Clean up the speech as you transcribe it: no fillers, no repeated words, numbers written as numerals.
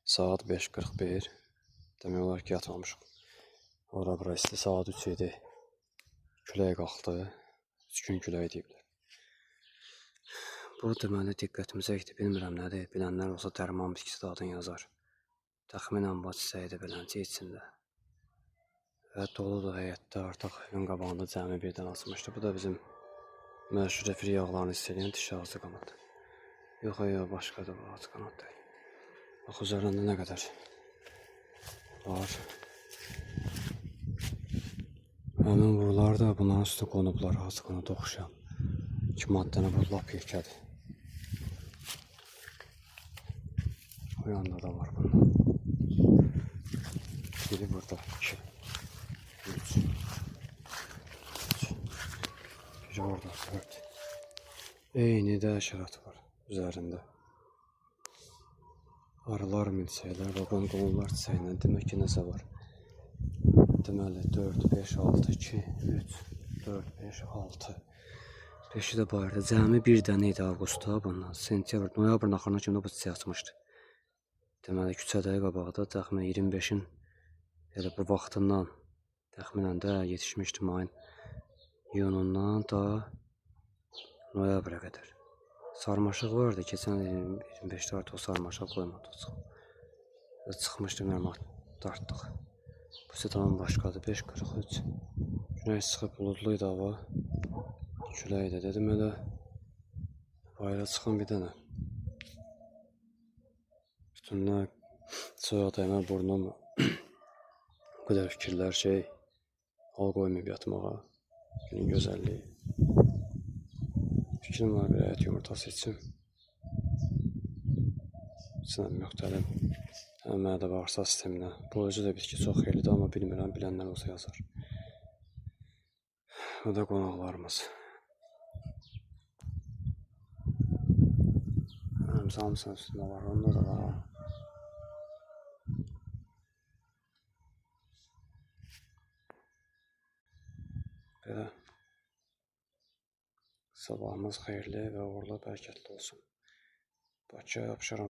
Saat 5:41. Demək olar ki, yatmamışıq. Ora-bura isti. Saat 3 idi. Külək qalxdı. 3 gün külək deyiblər. Bu deməli diqqətimizə etdi. Bilmirəm nədir. Bilənlər olsa dərman bitkisi adını yazar. Təxminən bu çiçəyi də beləncə içində. Və doludur həyətdə. Artıq evin qabağında cəmi birdən açmışdı. Bu da bizim məşhur efir yağlarını hiss edən dişi ağzı qanad. Yox, başqadır bu ağzı qanad deyil. Bax, üzərində nə qədər var. Həmin buralar da bunların üstü qonublar, ağzı qanada oxşayan. 2 maddəni bu lap yekədir. O yanda da var bunun. Biri burada, 2, 3, biri orada, 4. Eyni də həşərat var üzərində. Arılar, milçəklər və qonqollar çiçəyindən demək ki, nəsə var. Deməli, 4, 5, 6, 2, 3, 4, 5, 6. 5-i də bayırda. Cəmi bir dənə idi avqustda, bundan. Sentyabr, noyabrın axırına kimi bu çiçək açmışdı. Deməli, küçədə qabaqda təxminən 25-in elə bu vaxtından təxminən də yetişmişdi mayın iyunundan da noyabra qədər. Sarmaşıq vardı, keçən 25-də artıq o sarmaşıq qoymadı. Çıxmışdı, məlumat dartdıq. Bu isə tamam başqadır, 5:43. Günəş çıxıb buludluydu hava. Küləkdir, dedim elə bayıra çıxan bir dənə. Bütünlər soyuq dəymə burnum. Bu qədər fikirlər hal qoymayıb yatmağa. Günün gözəlliyi. Fikrim var, bir ət yumurtası içim. İçinə müxtəlif mədə bağırsaq sisteminə. Bu özü də bitki çox xeylidir, amma bilmirəm, bilənlər olsa yazar. Bu da qonaqlarımız. Hamısının üstündə var, onda da var. Belə. Sabahımız xeyirli və uğurlu, bərəkətli olsun. Bakıya yapışıram.